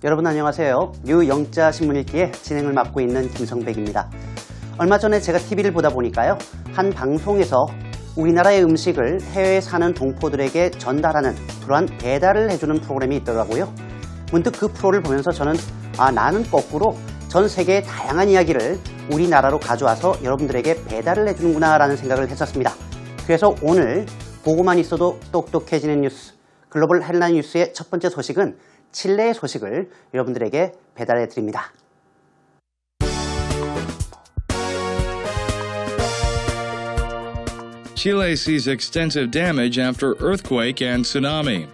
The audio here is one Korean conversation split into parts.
여러분 안녕하세요. 뉴영자 신문읽기의 진행을 맡고 있는 김성백입니다. 얼마 전에 제가 TV를 보다 보니까요. 한 방송에서 우리나라의 음식을 해외에 사는 동포들에게 전달하는 그러한 배달을 해주는 프로그램이 있더라고요. 문득 그 프로를 보면서 저는 나는 거꾸로 전 세계의 다양한 이야기를 우리나라로 가져와서 여러분들에게 배달을 해주는구나 라는 생각을 했었습니다. 그래서 오늘 보고만 있어도 똑똑해지는 뉴스, 글로벌 헤드라인 뉴스의 첫 번째 소식은 칠레의 소식을 여러분들에게 배달해 드립니다. Chile sees extensive damage after earthquake and tsunami.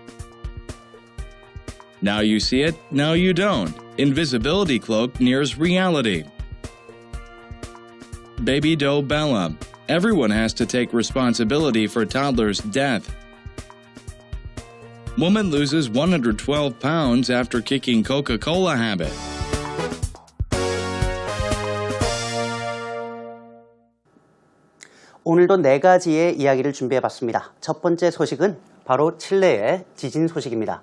Now you see it, now you don't. Invisibility cloak nears reality. Baby doe Bella. Everyone has to take responsibility for toddler's death. Woman loses 112 pounds after kicking Coca-Cola habit. 오늘도 네 가지의 이야기를 준비해봤습니다. 첫 번째 소식은 바로 칠레의 지진 소식입니다.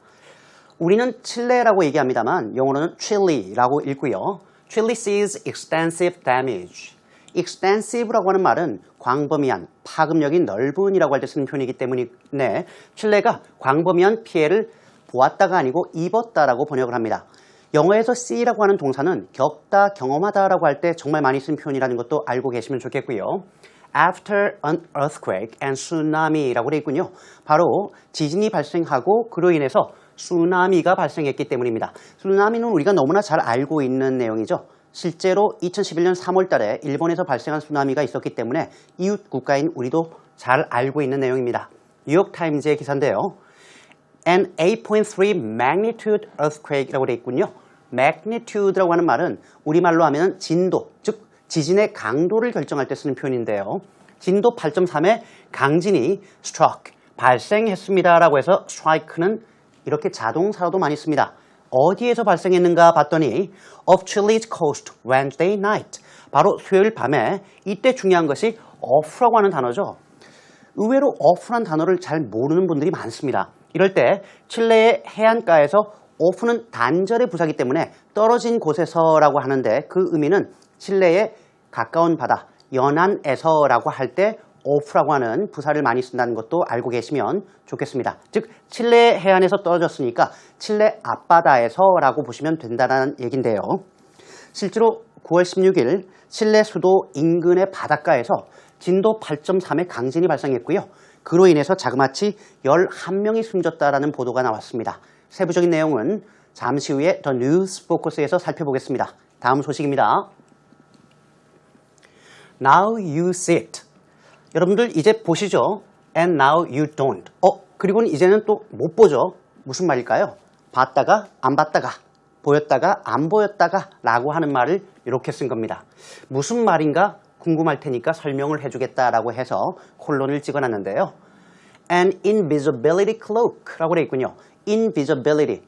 우리는 칠레라고 얘기합니다만 영어로는 Chile라고 읽고요. Chile sees extensive damage. extensive라고 하는 말은 광범위한, 파급력이 넓은이라고 할 때 쓰는 표현이기 때문에 칠레가 광범위한 피해를 보았다가 아니고 입었다라고 번역을 합니다. 영어에서 see라고 하는 동사는 겪다, 경험하다라고 할 때 정말 많이 쓴 표현이라는 것도 알고 계시면 좋겠고요. After an earthquake and tsunami라고 되어 있군요. 바로 지진이 발생하고 그로 인해서 쓰나미가 발생했기 때문입니다. 쓰나미는 우리가 너무나 잘 알고 있는 내용이죠. 실제로 2011년 3월 달에 일본에서 발생한 쓰나미가 있었기 때문에 이웃 국가인 우리도 잘 알고 있는 내용입니다. 뉴욕타임즈의 기사인데요. An 8.3 magnitude earthquake라고 되어 있군요. magnitude라고 하는 말은 우리말로 하면 진도, 즉 지진의 강도를 결정할 때 쓰는 표현인데요. 진도 8.3의 강진이 struck, 발생했습니다라고 해서 strike는 이렇게 자동사로도 많이 씁니다. 어디에서 발생했는가 봤더니 off Chile's coast Wednesday night. 바로 수요일 밤에 이때 중요한 것이 off라고 하는 단어죠. 의외로 off란 단어를 잘 모르는 분들이 많습니다. 이럴 때 칠레의 해안가에서 off는 단절의 부사이기 때문에 떨어진 곳에서라고 하는데 그 의미는 칠레의 가까운 바다, 연안에서라고 할 때 off라고 하는 부사를 많이 쓴다는 것도 알고 계시면 좋겠습니다. 즉 칠레 해안에서 떨어졌으니까 칠레 앞바다에서라고 보시면 된다는 얘긴데요. 실제로 9월 16일 칠레 수도 인근의 바닷가에서 진도 8.3의 강진이 발생했고요. 그로 인해서 자그마치 11명이 숨졌다라는 보도가 나왔습니다. 세부적인 내용은 잠시 후에 더 뉴스 포커스에서 살펴보겠습니다. 다음 소식입니다. Now you see it. 여러분들 이제 보시죠. And now you don't. 그리고는 이제는 또 못 보죠. 무슨 말일까요? 봤다가 안 봤다가, 보였다가 안 보였다가 라고 하는 말을 이렇게 쓴 겁니다. 무슨 말인가 궁금할 테니까 설명을 해주겠다라고 해서 콜론을 찍어놨는데요. An invisibility cloak 라고 되어 있군요. invisibility.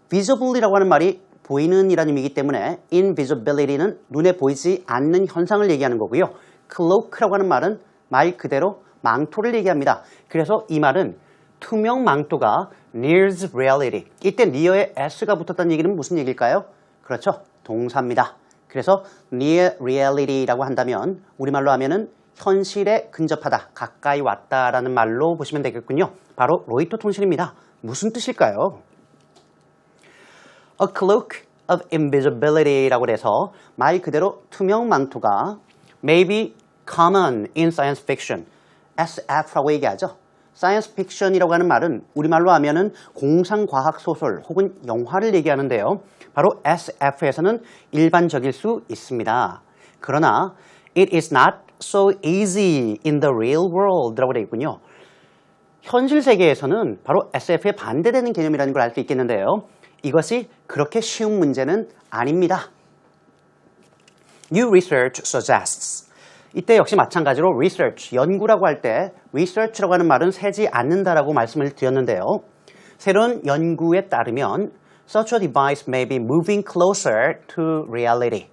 visible이라고 하는 말이 보이는 이라는 의미이기 때문에 invisibility는 눈에 보이지 않는 현상을 얘기하는 거고요. cloak라고 하는 말은 말 그대로 망토를 얘기합니다. 그래서 이 말은 투명 망토가 nears reality. 이때 near에 s가 붙었다는 얘기는 무슨 얘기일까요? 그렇죠. 동사입니다. 그래서 near reality라고 한다면 우리말로 하면은 현실에 근접하다, 가까이 왔다라는 말로 보시면 되겠군요. 바로 로이터 통신입니다. 무슨 뜻일까요? A cloak of invisibility라고 해서 말 그대로 투명 망토가 maybe common in science fiction, SF라고 얘기하죠. science fiction이라고 하는 말은 우리말로 하면은 공상과학 소설 혹은 영화를 얘기하는데요. 바로 SF에서는 일반적일 수 있습니다. 그러나 it is not so easy in the real world라고 되어 있군요. 현실 세계에서는 바로 SF에 반대되는 개념이라는 걸 알 수 있겠는데요. 이것이 그렇게 쉬운 문제는 아닙니다. New research suggests. 이때 역시 마찬가지로 research, 연구라고 할 때 research라고 하는 말은 세지 않는다라고 말씀을 드렸는데요. 새로운 연구에 따르면 such a device may be moving closer to reality.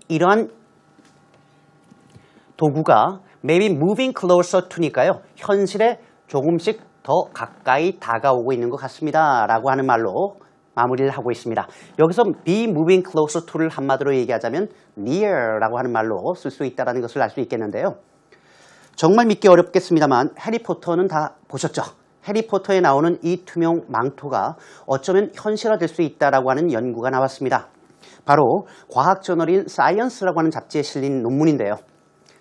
이러한 도구가 maybe moving closer to니까요. 현실에 조금씩 더 가까이 다가오고 있는 것 같습니다. 라고 하는 말로 마무리를 하고 있습니다. 여기서 be moving closer to를 한마디로 얘기하자면 near라고 하는 말로 쓸 수 있다는 것을 알 수 있겠는데요. 정말 믿기 어렵겠습니다만 해리포터는 다 보셨죠? 해리포터에 나오는 이 투명 망토가 어쩌면 현실화될 수 있다라고 하는 연구가 나왔습니다. 바로 과학저널인 사이언스라고 하는 잡지에 실린 논문인데요.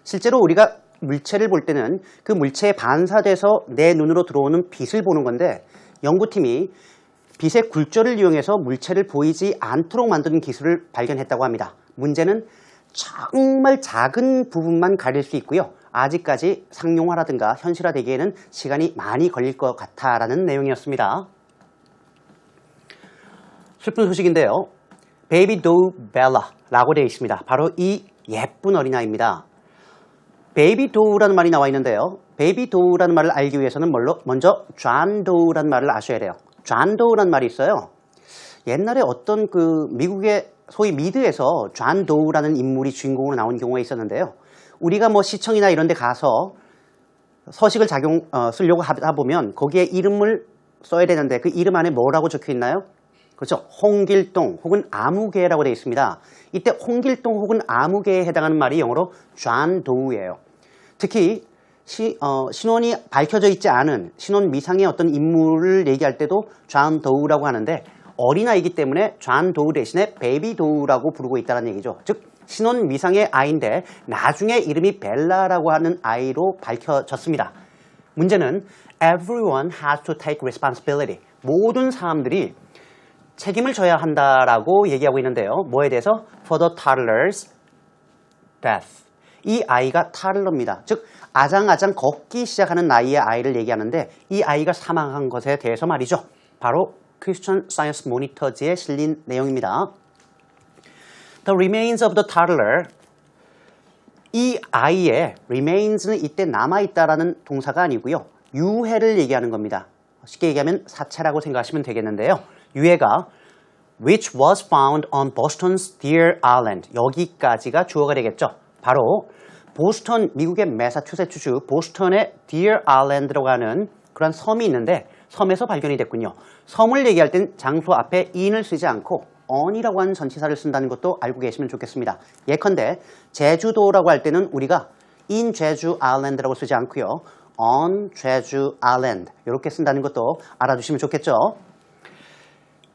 실제로 우리가 물체를 볼 때는 그 물체에 반사돼서 내 눈으로 들어오는 빛을 보는 건데 연구팀이 빛의 굴절을 이용해서 물체를 보이지 않도록 만드는 기술을 발견했다고 합니다. 문제는 정말 작은 부분만 가릴 수 있고요. 아직까지 상용화라든가 현실화되기에는 시간이 많이 걸릴 것 같다라는 내용이었습니다. 슬픈 소식인데요. 베이비 도우 벨라라고 되어 있습니다. 바로 이 예쁜 어린아이입니다. 베이비 도우라는 말이 나와 있는데요. 베이비 도우라는 말을 알기 위해서는 먼저 존 도우라는 말을 아셔야 돼요. 존 도우라는 말이 있어요. 옛날에 어떤 미국의 소위 미드에서 존 도우라는 인물이 주인공으로 나온 경우가 있었는데요. 우리가 뭐 시청이나 이런 데 가서 서식을 쓰려고 하다 보면 거기에 이름을 써야 되는데 그 이름 안에 뭐라고 적혀 있나요? 그렇죠. 홍길동 혹은 아무개라고 되어 있습니다. 이때 홍길동 혹은 아무개에 해당하는 말이 영어로 존 도우예요. 특히 신원이 밝혀져 있지 않은 신원 미상의 어떤 인물을 얘기할 때도 존 도우라고 하는데 어린아이기 때문에 존 도우 대신에 베이비 도우라고 부르고 있다는 얘기죠. 즉 신원 미상의 아이인데 나중에 이름이 벨라라고 하는 아이로 밝혀졌습니다. 문제는 everyone has to take responsibility. 모든 사람들이 책임을 져야 한다라고 얘기하고 있는데요. 뭐에 대해서? For the toddler's death. 이 아이가 타들러입니다. 즉 아장아장 걷기 시작하는 나이의 아이를 얘기하는데 이 아이가 사망한 것에 대해서 말이죠. 바로 Christian Science Monitors에 실린 내용입니다. The remains of the toddler. 이 아이의 remains는 이때 남아있다라는 동사가 아니고요. 유해를 얘기하는 겁니다. 쉽게 얘기하면 사체라고 생각하시면 되겠는데요. 유해가 which was found on Boston's Deer Island. 여기까지가 주어가 되겠죠. 바로 보스턴, 미국의 매사추세츠주 보스턴의 Deer Island라고 하는 그런 섬이 있는데 섬에서 발견이 됐군요. 섬을 얘기할 땐 장소 앞에 in을 쓰지 않고 on이라고 하는 전치사를 쓴다는 것도 알고 계시면 좋겠습니다. 예컨대 제주도라고 할 때는 우리가 in 제주 아일랜드라고 쓰지 않고요. on 제주 아일랜드 이렇게 쓴다는 것도 알아두시면 좋겠죠.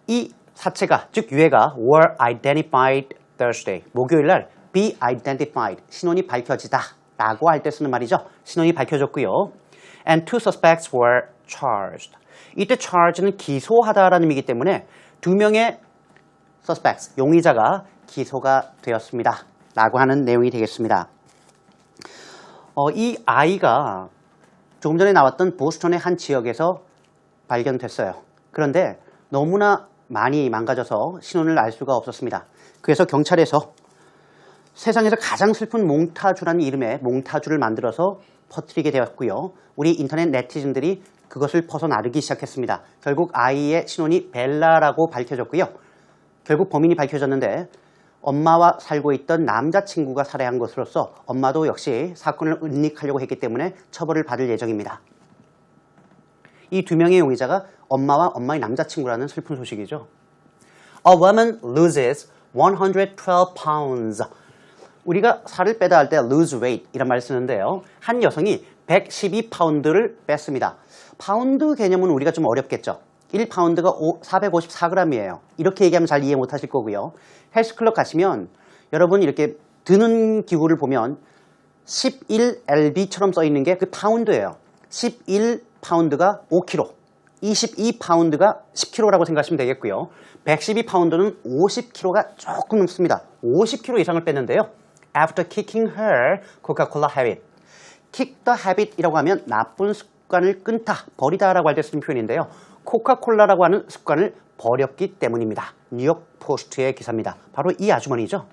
이 사체가 즉 유해가 were identified Thursday 목요일날 be identified 신원이 밝혀지다 라고 할 때 쓰는 말이죠. 신원이 밝혀졌고요. And two suspects were charged. 이때 charge는 기소하다라는 의미이기 때문에 두 명의 suspects, 용의자가 기소가 되었습니다. 라고 하는 내용이 되겠습니다. 이 아이가 조금 전에 나왔던 보스턴의 한 지역에서 발견됐어요. 그런데 너무나 많이 망가져서 신원을 알 수가 없었습니다. 그래서 경찰에서 세상에서 가장 슬픈 몽타주라는 이름의 몽타주를 만들어서 퍼뜨리게 되었고요. 우리 인터넷 네티즌들이 그것을 퍼서나르기 시작했습니다. 결국 아이의 신원이 벨라라고 밝혀졌고요. 결국 범인이 밝혀졌는데 엄마와 살고 있던 남자친구가 살해한 것으로서 엄마도 역시 사건을 은닉하려고 했기 때문에 처벌을 받을 예정입니다. 이 두 명의 용의자가 엄마와 엄마의 남자친구라는 슬픈 소식이죠. A woman loses 112 pounds. 우리가 살을 빼다 할 때 lose weight 이란 말을 쓰는데요. 한 여성이 112파운드를 뺐습니다. 파운드 개념은 우리가 좀 어렵겠죠. 1파운드가 454g이에요. 이렇게 얘기하면 잘 이해 못하실 거고요. 헬스클럽 가시면 여러분 이렇게 드는 기구를 보면 11lb처럼 써 있는 게 그 파운드예요. 11파운드가 5kg, 22파운드가 10kg라고 생각하시면 되겠고요. 112파운드는 50kg가 조금 넘습니다. 50kg 이상을 뺐는데요. After kicking her Coca-Cola habit. kick the habit이라고 하면 나쁜 습관을 끊다, 버리다 라고 할 때 쓰는 표현인데요. 코카콜라라고 하는 습관을 버렸기 때문입니다. 뉴욕 포스트의 기사입니다. 바로 이 아주머니죠.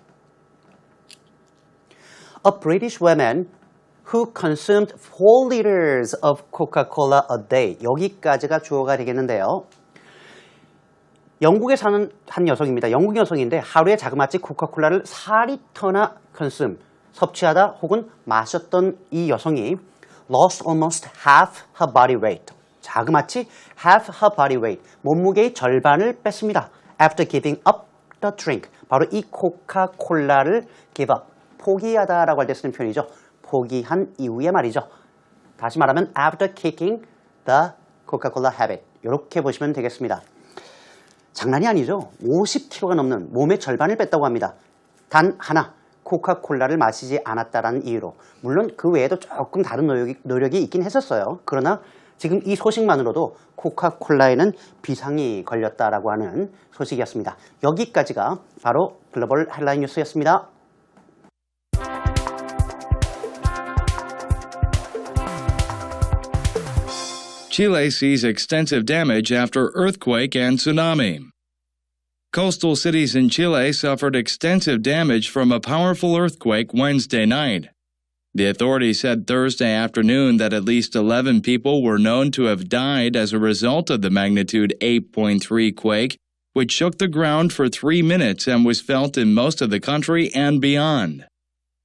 A British woman who consumed 4 liters of Coca-Cola a day. 여기까지가 주어가 되겠는데요. 영국에 사는 한 여성입니다. 영국 여성인데 하루에 자그마치 코카콜라를 4리터나 섭취하다 혹은 마셨던 이 여성이 lost almost half her body weight. 자그마치 half her body weight, 몸무게의 절반을 뺐습니다. after giving up the drink. 바로 이 코카콜라를 give up, 포기하다라고 할 때 쓰는 표현이죠. 포기한 이후의 말이죠. 다시 말하면 after kicking the Coca-Cola habit. 이렇게 보시면 되겠습니다. 장난이 아니죠. 50kg가 넘는 몸의 절반을 뺐다고 합니다. 단 하나, 코카콜라를 마시지 않았다라는 이유로. 물론 그 외에도 조금 다른 노력이 있긴 했었어요. 그러나 지금 이 소식만으로도 코카콜라에는 비상이 걸렸다라고 하는 소식이었습니다. 여기까지가 바로 글로벌 헬라인 뉴스였습니다. Chile sees extensive damage after earthquake and tsunami. Coastal cities in Chile suffered extensive damage from a powerful earthquake Wednesday night. The authorities said Thursday afternoon that at least 11 people were known to have died as a result of the magnitude 8.3 quake, which shook the ground for 3 minutes and was felt in most of the country and beyond.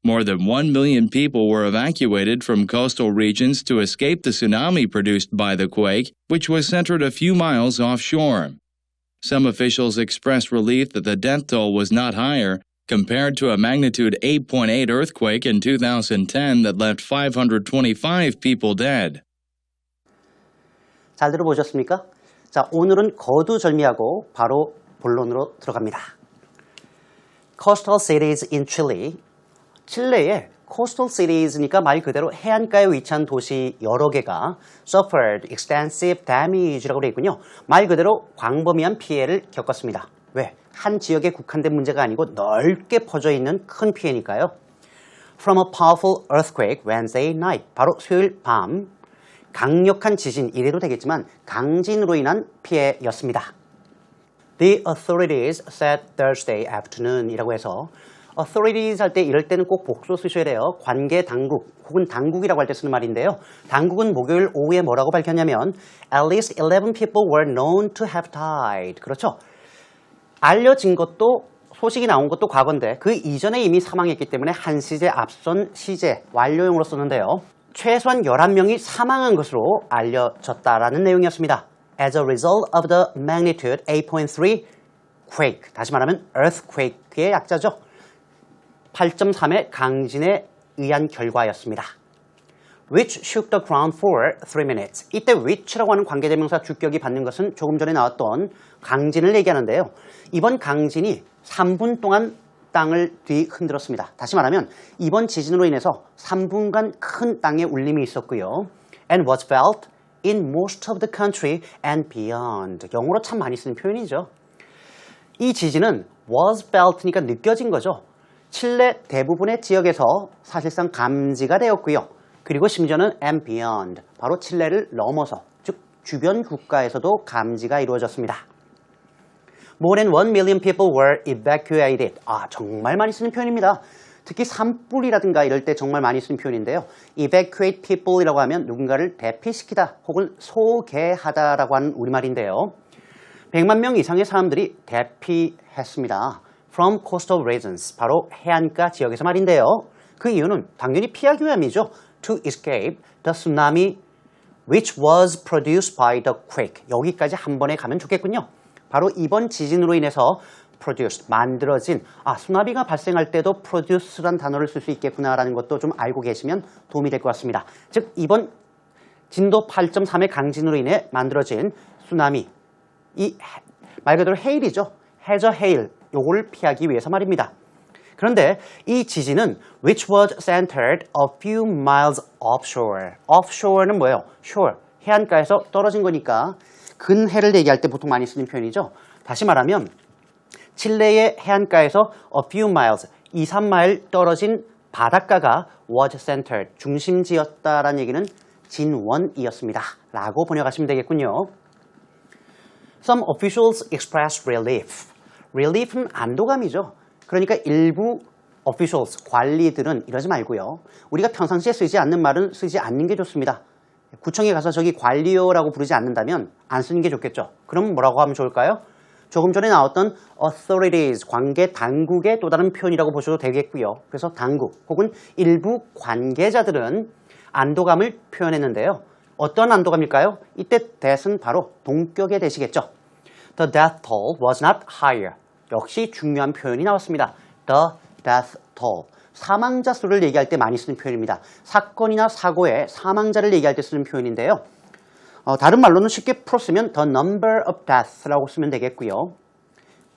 More than 1 million people were evacuated from coastal regions to escape the tsunami produced by the quake, which was centered a few miles offshore. Some officials expressed relief that the death toll was not higher, compared to a magnitude 8.8 earthquake in 2010 that left 525 people dead. 잘 들어보셨습니까? 자, 오늘은 거두절미하고 바로 본론으로 들어갑니다. Coastal cities in Chile. 칠레의 coastal cities니까 말 그대로 해안가에 위치한 도시 여러 개가 suffered extensive damage라고 되어 있군요. 말 그대로 광범위한 피해를 겪었습니다. 왜? 한 지역에 국한된 문제가 아니고 넓게 퍼져 있는 큰 피해니까요. From a powerful earthquake Wednesday night. 바로 수요일 밤 강력한 지진, 이래도 되겠지만 강진으로 인한 피해였습니다. The authorities said Thursday afternoon이라고 해서 authorities 할 때 이럴 때는 꼭 복수 쓰셔야 돼요. 관계 당국 혹은 당국이라고 할 때 쓰는 말인데요. 당국은 목요일 오후에 뭐라고 밝혔냐면 At least 11 people were known to have died. 그렇죠. 알려진 것도 소식이 나온 것도 과거인데 그 이전에 이미 사망했기 때문에 한 시제 앞선 시제 완료형으로 썼는데요. 최소한 11명이 사망한 것으로 알려졌다라는 내용이었습니다. As a result of the magnitude 8.3 quake. 다시 말하면 earthquake의 약자죠. 8.3의 강진에 의한 결과였습니다. Which shook the ground for 3 minutes. 이때 which라고 하는 관계대명사 주격이 받는 것은 조금 전에 나왔던 강진을 얘기하는데요. 이번 강진이 3분 동안 땅을 뒤흔들었습니다. 다시 말하면 이번 지진으로 인해서 3분간 큰 땅의 울림이 있었고요. And was felt in most of the country and beyond. 영어로 참 많이 쓰는 표현이죠. 이 지진은 was felt니까 느껴진 거죠. 칠레 대부분의 지역에서 사실상 감지가 되었고요. 그리고 심지어는 and beyond, 바로 칠레를 넘어서, 즉 주변 국가에서도 감지가 이루어졌습니다. More than 1 million people were evacuated. 정말 많이 쓰는 표현입니다. 특히 산불이라든가 이럴 때 정말 많이 쓰는 표현인데요. Evacuate people이라고 하면 누군가를 대피시키다 혹은 소개하다라고 하는 우리말인데요. 100만 명 이상의 사람들이 대피했습니다. From coastal regions, 바로 해안가 지역에서 말인데요. 그 이유는 당연히 피하기 위함이죠. To escape the tsunami which was produced by the quake. 여기까지 한 번에 가면 좋겠군요. 바로 이번 지진으로 인해서 produced, 만들어진, 쓰나미가 발생할 때도 produce란 단어를 쓸 수 있겠구나라는 것도 좀 알고 계시면 도움이 될 것 같습니다. 즉 이번 진도 8.3의 강진으로 인해 만들어진 쓰나미, 이 말 그대로 헤일이죠. 해저 헤일, 요걸 피하기 위해서 말입니다. 그런데 이 지진은 which was centered a few miles offshore. offshore는 뭐예요? shore, 해안가에서 떨어진 거니까 근해를 얘기할 때 보통 많이 쓰는 표현이죠. 다시 말하면 칠레의 해안가에서 a few miles, 2, 3마일 떨어진 바닷가가 was centered, 중심지였다라는 얘기는 진원이었습니다. 라고 번역하시면 되겠군요. Some officials expressed relief. relief는 안도감이죠. 그러니까 일부 officials, 관리들은 이러지 말고요. 우리가 평상시에 쓰지 않는 말은 쓰지 않는 게 좋습니다. 구청에 가서 저기 관리요라고 부르지 않는다면 안 쓰는 게 좋겠죠. 그럼 뭐라고 하면 좋을까요? 조금 전에 나왔던 authorities, 관계 당국의 또 다른 표현이라고 보셔도 되겠고요. 그래서 당국 혹은 일부 관계자들은 안도감을 표현했는데요. 어떤 안도감일까요? 이때 that은 바로 동격의 대시겠죠. The death toll was not higher. 역시 중요한 표현이 나왔습니다. The death toll. 사망자 수를 얘기할 때 많이 쓰는 표현입니다. 사건이나 사고의 사망자를 얘기할 때 쓰는 표현인데요. 다른 말로는 쉽게 풀었으면 the number of deaths라고 쓰면 되겠고요.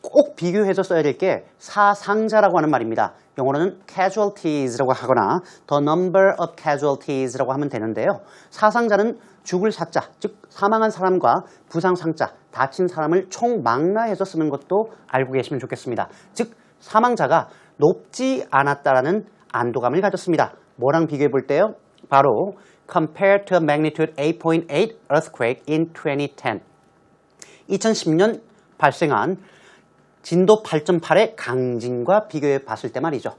꼭 비교해서 써야 될 게 사상자라고 하는 말입니다. 영어로는 casualties라고 하거나 the number of casualties라고 하면 되는데요. 사상자는 죽을 사자, 즉 사망한 사람과 부상 상자, 다친 사람을 총망라해서 쓰는 것도 알고 계시면 좋겠습니다. 즉 사망자가 높지 않았다라는 안도감을 가졌습니다. 뭐랑 비교해 볼 때요? 바로 compared to a magnitude 8.8 earthquake in 2010. 2010년 발생한 진도 8.8의 강진과 비교해 봤을 때 말이죠.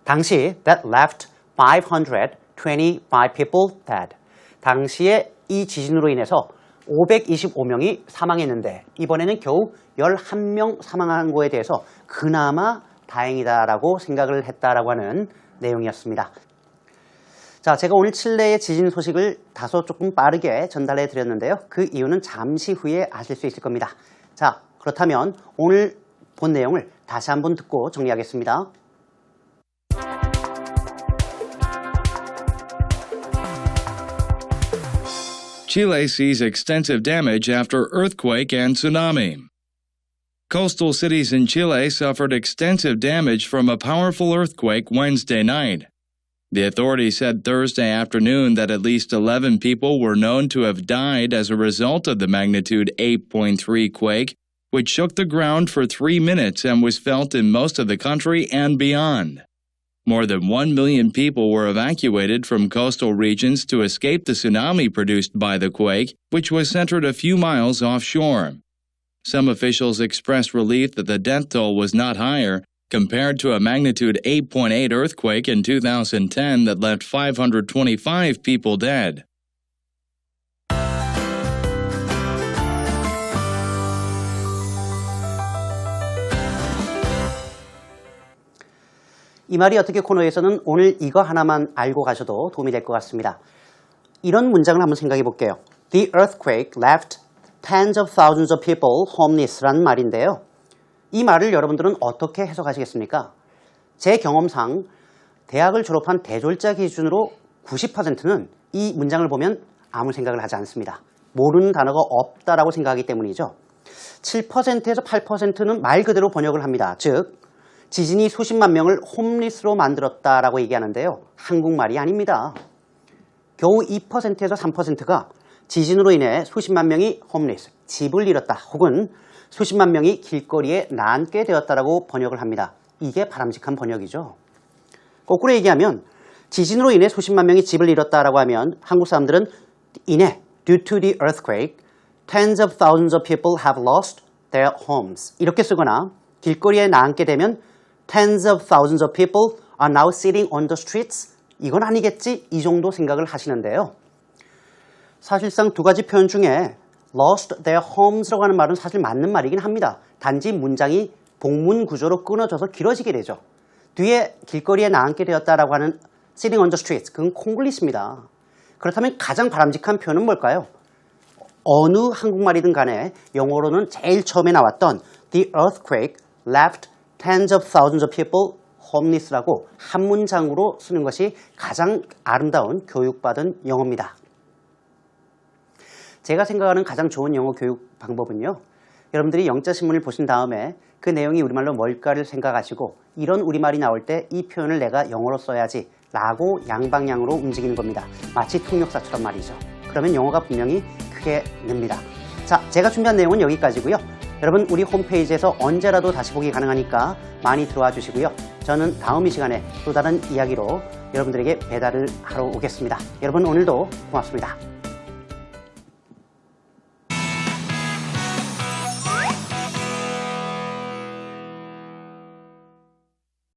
당시 that left 525 people dead. 당시에 이 지진으로 인해서 525명이 사망했는데 이번에는 겨우 11명 사망한 거에 대해서 그나마 다행이다라고 생각을 했다라고 하는 내용이었습니다. 자, 제가 오늘 칠레의 지진 소식을 다소 조금 빠르게 전달해 드렸는데요. 그 이유는 잠시 후에 아실 수 있을 겁니다. 자, 그렇다면 오늘 본 내용을 다시 한번 듣고 정리하겠습니다. Chile sees extensive damage after earthquake and tsunami. Coastal cities in Chile suffered extensive damage from a powerful earthquake Wednesday night. The authorities said Thursday afternoon that at least 11 people were known to have died as a result of the magnitude 8.3 quake, which shook the ground for 3 minutes and was felt in most of the country and beyond. More than 1 million people were evacuated from coastal regions to escape the tsunami produced by the quake, which was centered a few miles offshore. Some officials expressed relief that the death toll was not higher, compared to a magnitude 8.8 earthquake in 2010 that left 525 people dead. 이 말이 어떻게 코너에서는 오늘 이거 하나만 알고 가셔도 도움이 될 것 같습니다. 이런 문장을 한번 생각해 볼게요. The earthquake left tens of thousands of people homeless라는 말인데요. 이 말을 여러분들은 어떻게 해석하시겠습니까? 제 경험상 대학을 졸업한 대졸자 기준으로 90%는 이 문장을 보면 아무 생각을 하지 않습니다. 모르는 단어가 없다라고 생각하기 때문이죠. 7%에서 8%는 말 그대로 번역을 합니다. 즉 지진이 수십만 명을 홈리스로 만들었다라고 얘기하는데요. 한국말이 아닙니다. 겨우 2%에서 3%가 지진으로 인해 수십만 명이 홈리스, 집을 잃었다 혹은 수십만 명이 길거리에 나앉게 되었다라고 번역을 합니다. 이게 바람직한 번역이죠. 거꾸로 얘기하면 지진으로 인해 수십만 명이 집을 잃었다라고 하면 한국 사람들은 인해 due to the earthquake, tens of thousands of people have lost their homes 이렇게 쓰거나 길거리에 나앉게 되면 tens of thousands of people are now sitting on the streets 이건 아니겠지 이 정도 생각을 하시는데요. 사실상 두 가지 표현 중에 lost their homes라고 하는 말은 사실 맞는 말이긴 합니다. 단지 문장이 복문 구조로 끊어져서 길어지게 되죠. 뒤에 길거리에 나앉게 되었다라고 하는 sitting on the streets 그건 콩글리시입니다. 그렇다면 가장 바람직한 표현은 뭘까요? 어느 한국말이든 간에 영어로는 제일 처음에 나왔던 the earthquake left tens of thousands of people homeless라고 한 문장으로 쓰는 것이 가장 아름다운 교육받은 영어입니다. 제가 생각하는 가장 좋은 영어 교육 방법은요. 여러분들이 영자신문을 보신 다음에 그 내용이 우리말로 뭘까를 생각하시고 이런 우리말이 나올 때 이 표현을 내가 영어로 써야지 라고 양방향으로 움직이는 겁니다. 마치 통역사처럼 말이죠. 그러면 영어가 분명히 크게 늡니다. 자, 제가 준비한 내용은 여기까지고요. 여러분 우리 홈페이지에서 언제라도 다시 보기 가능하니까 많이 들어와 주시고요. 저는 다음 이 시간에 또 다른 이야기로 여러분들에게 배달을 하러 오겠습니다. 여러분 오늘도 고맙습니다.